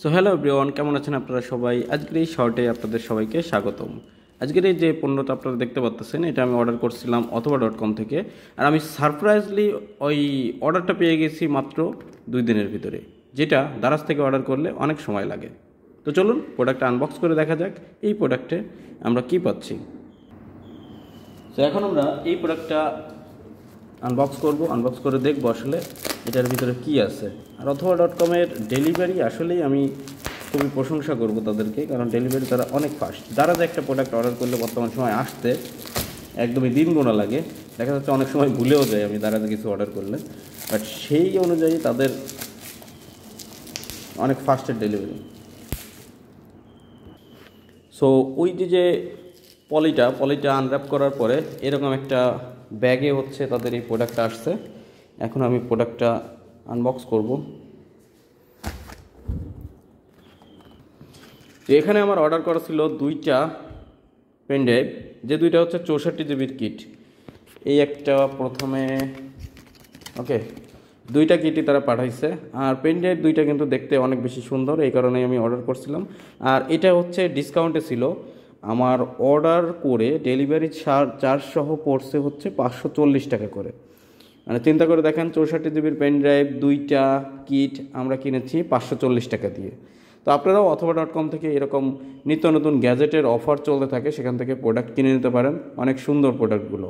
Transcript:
So hello everyone, কেমন আছেন আপনারা সবাই? আজকের এই শর্টে আপনাদের সবাইকে স্বাগতম। আজকের এই যে পণ্যটা আপনারা দেখতে পাচ্ছেন, এটা আমি অর্ডার করছিলাম অথবা.com থেকে। আর আমি সারপ্রাইজলি ওই অর্ডারটা পেয়ে গেছি মাত্র 2 দিনের ভিতরে, যেটা দারাজ থেকে অর্ডার করলে অনেক সময় লাগে। তো চলুন প্রোডাক্টটা আনবক্স করে দেখা যাক এই প্রোডাক্টে আমরা কি পাচ্ছি। তো এখন আমরা এই প্রোডাক্টটা আনবক্স করে দেখবো আসলে এটার ভিতরে কি আছে। আর অথবা.com-এর ডেলিভারি আসলেই আমি খুবই প্রশংসা করব তাদেরকে, কারণ ডেলিভারি তারা অনেক ফাস্ট। যারা যে একটা প্রোডাক্ট অর্ডার করলে বর্তমান সময় আসতে একদমই দিন গোনা লাগে, দেখা যাচ্ছে অনেক সময় ভুলেও যায় আমি দারাজে কিছু অর্ডার করলে, বাট সেই অনুযায়ী তাদের অনেক ফাস্টের ডেলিভারি। সো ওই যে পলিটা আনর্যাপ করার পরে এরকম একটা ব্যাগে হচ্ছে তাদের এই প্রোডাক্টটা আসছে। এখন আমি প্রোডাক্টটা আনবক্স করব। তো এখানে আমার অর্ডার করা ছিল 2টা পেন ড্রাইভ, যে 2টা হচ্ছে 64 জিবির কিট। এই একটা প্রথমে, ওকে, 2টা কিটই তারা পাঠাইছে। আর পেন ড্রাইভ 2টা কিন্তু দেখতে অনেক বেশি সুন্দর, এই কারণেই আমি অর্ডার করছিলাম। আর এটা হচ্ছে ডিসকাউন্টে ছিল। আমার অর্ডার করে ডেলিভারি চার্জ সহ পড়ছে হচ্ছে 540 টাকা করে। মানে চিন্তা করে দেখেন, 64 জিবির পেন ড্রাইভ 2টা কিট আমরা কিনেছি 540 টাকা দিয়ে। তো আপনারাও অথবা.com থেকে এরকম নিত্য নতুন গ্যাজেটের অফার চলতে থাকে, সেখান থেকে প্রোডাক্ট কিনে নিতে পারেন, অনেক সুন্দর প্রোডাক্টগুলো।